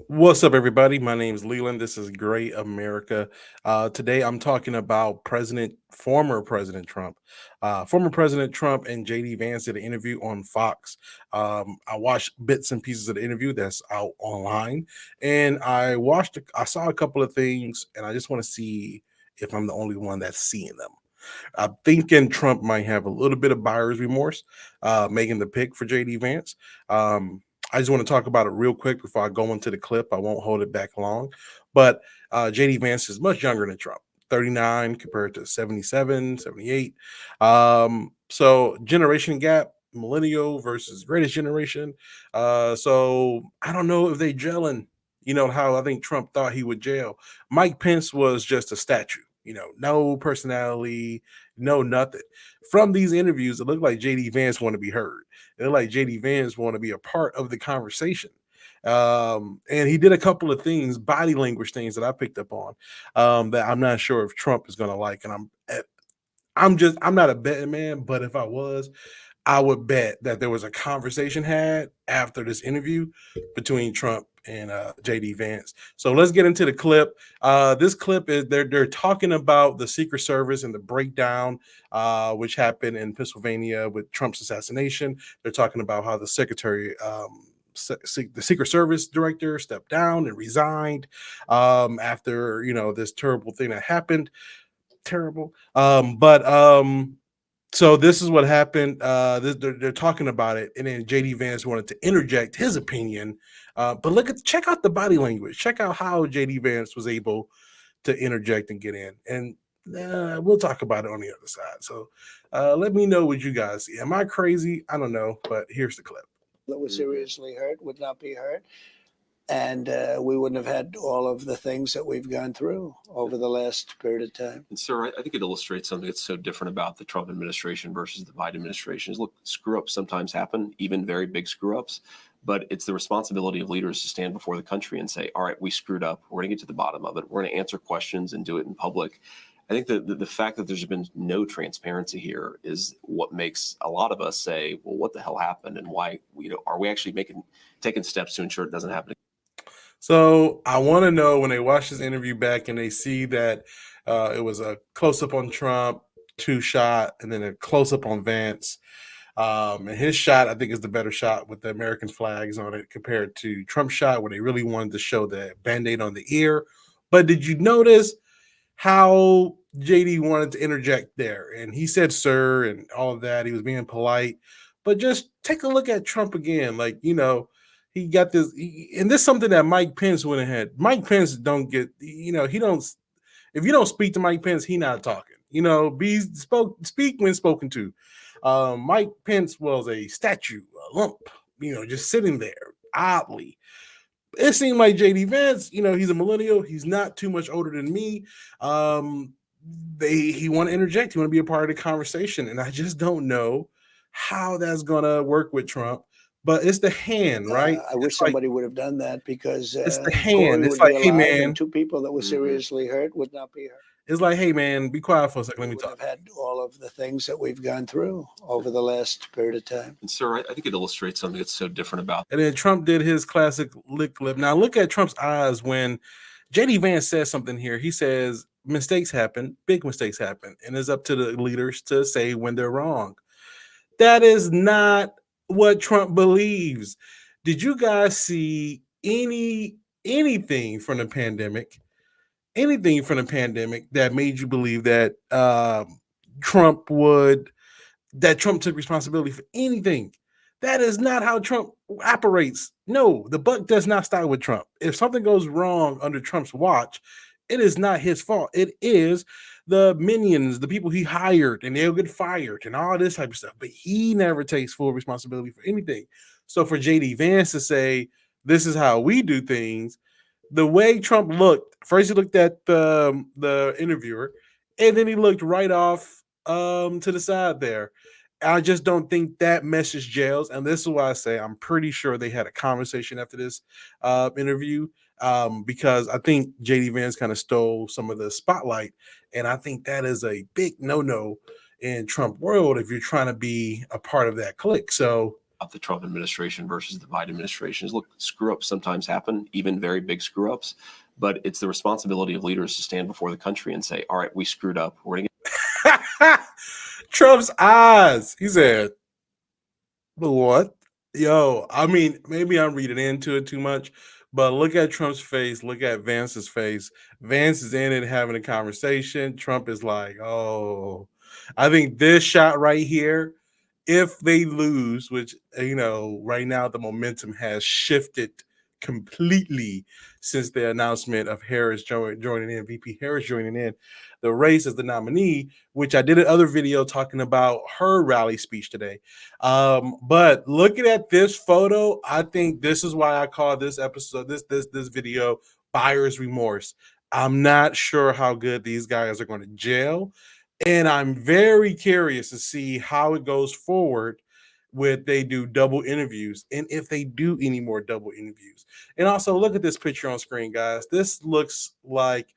What's up, everybody? My name is Leland. This is Great America. Today, I'm talking about former President Trump. Former President Trump and JD Vance did an interview on Fox. I watched bits and pieces of the interview that's out online, and I saw a couple of things, and I just want to see if I'm the only one that's seeing them. I'm thinking Trump might have a little bit of buyer's remorse, making the pick for JD Vance. I just want to talk about it real quick before I go into the clip. I won't hold it back long. But JD Vance is much younger than Trump, 39 compared to 77, 78. So, generation gap, millennial versus greatest generation. So, I don't know if they gelling. You know how I think Trump thought he would jail. Mike Pence was just a statue, no personality, no nothing. From these interviews, it looked like JD Vance want to be heard. It looked like JD Vance want to be a part of the conversation. And he did a couple of things, body language things that I picked up on, that I'm not sure if Trump is going to like. And I'm not a betting man, but if I was, I would bet that there was a conversation had after this interview between Trump and JD Vance. So let's get into the clip. This clip is they're talking about the Secret Service and the breakdown, which happened in Pennsylvania with Trump's assassination. They're talking about how the the Secret Service director stepped down and resigned after this terrible thing that happened. Terrible. So this is what happened. They're talking about it, and then JD Vance wanted to interject his opinion. But check out the body language. Check out how JD Vance was able to interject and get in, and we'll talk about it on the other side. So let me know what you guys see. Am I crazy? I don't know, but here's the clip. That was seriously hurt would not be hurt. And we wouldn't have had all of the things that we've gone through over the last period of time. And sir, I think it illustrates something that's so different about the Trump administration versus the Biden administration. Is look, screw ups sometimes happen, even very big screw ups. But it's the responsibility of leaders to stand before the country and say, all right, we screwed up. We're going to get to the bottom of it. We're going to answer questions and do it in public. I think that the fact that there's been no transparency here is what makes a lot of us say, well, what the hell happened, and why? Are we actually taking steps to ensure it doesn't happen? So I want to know when they watch this interview back and they see that it was a close up on Trump, two shot, and then a close up on Vance. And his shot, I think, is the better shot with the American flags on it compared to Trump's shot, where they really wanted to show the band-aid on the ear. But did you notice how JD wanted to interject there? And he said, sir, and all of that. He was being polite. But just take a look at Trump again. He got this, and this is something that Mike Pence went ahead. Mike Pence don't get, he don't, if you don't speak to Mike Pence, he not talking. Speak when spoken to. Mike Pence was a statue, a lump, just sitting there oddly. It seemed like JD Vance, he's a millennial. He's not too much older than me. He want to interject. He want to be a part of the conversation, and I just don't know how that's gonna work with Trump. But it's the hand, right? I wish somebody would have done that because it's the Corey hand. It's would like, be hey alive, man, and two people that were seriously hurt would not be hurt. it's like, hey man, be quiet for a second. Let me We talk. have had all of the things that we've gone through over the last period of time. And sir, I think it illustrates something that's so different about. And then Trump did his classic lick lip. Now look at Trump's eyes when JD Vance says something here. He says mistakes happen, big mistakes happen, and it's up to the leaders to say when they're wrong. That is not what Trump believes. Did you guys see anything from the pandemic? Anything from the pandemic that made you believe that Trump would that Trump took responsibility for anything? That is not how Trump operates. No, the buck does not stop with Trump. If something goes wrong under Trump's watch, it is not his fault. It is the minions, the people he hired, and they'll get fired and all this type of stuff. But he never takes full responsibility for anything. So for JD Vance to say, this is how we do things, the way Trump looked, first he looked at the interviewer, and then he looked right off to the side there. I just don't think that message gels. And this is why I say I'm pretty sure they had a conversation after this interview, because I think JD Vance kind of stole some of the spotlight. And I think that is a big no no in Trump world if you're trying to be a part of that clique. So about the Trump administration versus the Biden administration is, look, screw ups sometimes happen, even very big screw ups, but it's the responsibility of leaders to stand before the country and say, all right, we screwed up. We're going to Trump's eyes. He said, what? Yo, I mean, maybe I'm reading into it too much, but look at Trump's face. Look at Vance's face. Vance is in it having a conversation. Trump is like, oh, I think this shot right here, if they lose, which, right now the momentum has shifted completely since the announcement of Harris joining in, VP Harris joining in the race as the nominee, which I did another video talking about her rally speech today. But looking at this photo, I think this is why I call this episode, this video, buyer's remorse. I'm not sure how good these guys are going to gel, and I'm very curious to see how it goes forward with they do double interviews and if they do any more double interviews. And also look at this picture on screen, guys. This looks like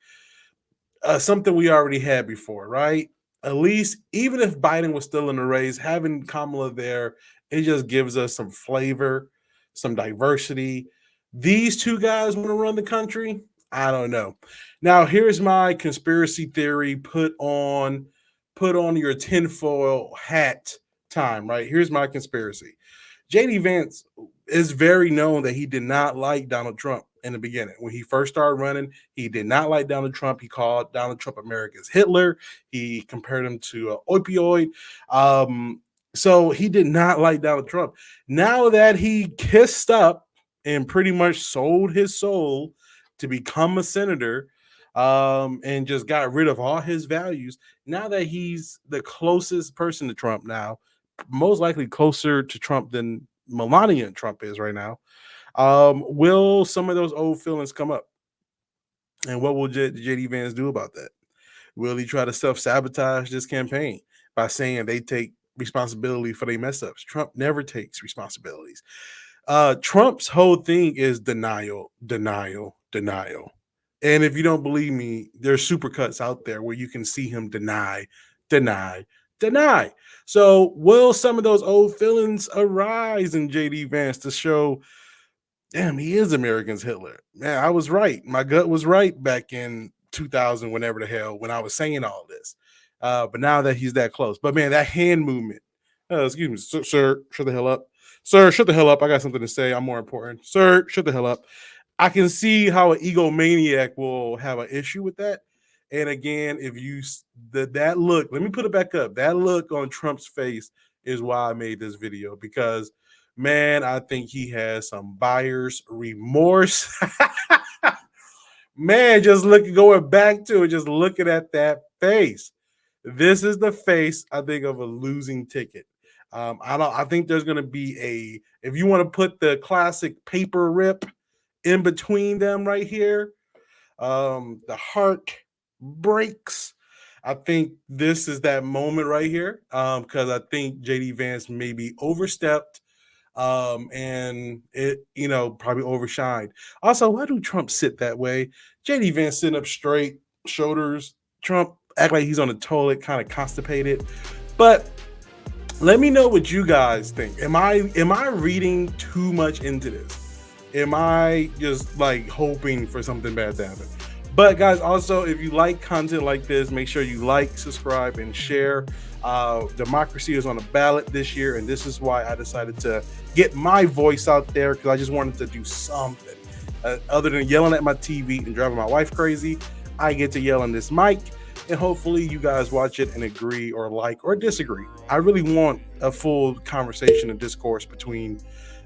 something we already had before, right? At least, even if Biden was still in the race, having Kamala there, it just gives us some flavor, some diversity. These two guys want to run the country. I don't know. Now, here's my conspiracy theory. Put on your tinfoil hat time, right? Here's my conspiracy. JD Vance is very known that he did not like Donald Trump in the beginning. When he first started running, he did not like Donald Trump. He called Donald Trump America's Hitler. He compared him to an opioid. So he did not like Donald Trump. Now that he kissed up and pretty much sold his soul to become a senator, and just got rid of all his values, now that he's the closest person to Trump now, most likely closer to Trump than Melania Trump is right now, will some of those old feelings come up? And what will JD Vance do about that? Will he try to self-sabotage this campaign by saying they take responsibility for their mess ups? Trump never takes responsibilities. Trump's whole thing is denial, denial, denial. And if you don't believe me, there's supercuts out there where you can see him deny, deny, deny. So will some of those old feelings arise in JD Vance to show, damn, he is America's Hitler? Man, I was right. My gut was right back in 2000, whenever the hell, when I was saying all this. But now that he's that close, but man, that hand movement. Excuse me, sir, shut the hell up. Sir, shut the hell up. I got something to say. I'm more important. Sir, shut the hell up. I can see how an egomaniac will have an issue with that. And again, if you that look, let me put it back up. That look on Trump's face is why I made this video, because man, I think he has some buyer's remorse. Man, just going back to it, just looking at that face. This is the face, I think, of a losing ticket. I think there's going to be if you want to put the classic paper rip in between them right here, the heart breaks. I think this is that moment right here, because I think JD Vance maybe overstepped, and it, probably overshined. Also, why do Trump sit that way? JD Vance sitting up straight, shoulders. Trump act like he's on the toilet, kind of constipated. But let me know what you guys think. Am I reading too much into this? Am I just like hoping for something bad to happen? But guys, also, if you like content like this, make sure you like, subscribe, and share. Democracy is on the ballot this year, and this is why I decided to get my voice out there, because I just wanted to do something. Other than yelling at my TV and driving my wife crazy, I get to yell on this mic, and hopefully you guys watch it and agree or like or disagree. I really want a full conversation and discourse between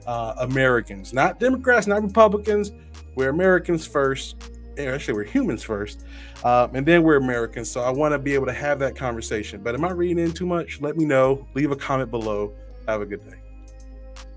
Americans, not Democrats, not Republicans. We're Americans first. Actually, we're humans first, and then we're Americans. So I want to be able to have that conversation. But am I reading in too much? Let me know. Leave a comment below. Have a good day.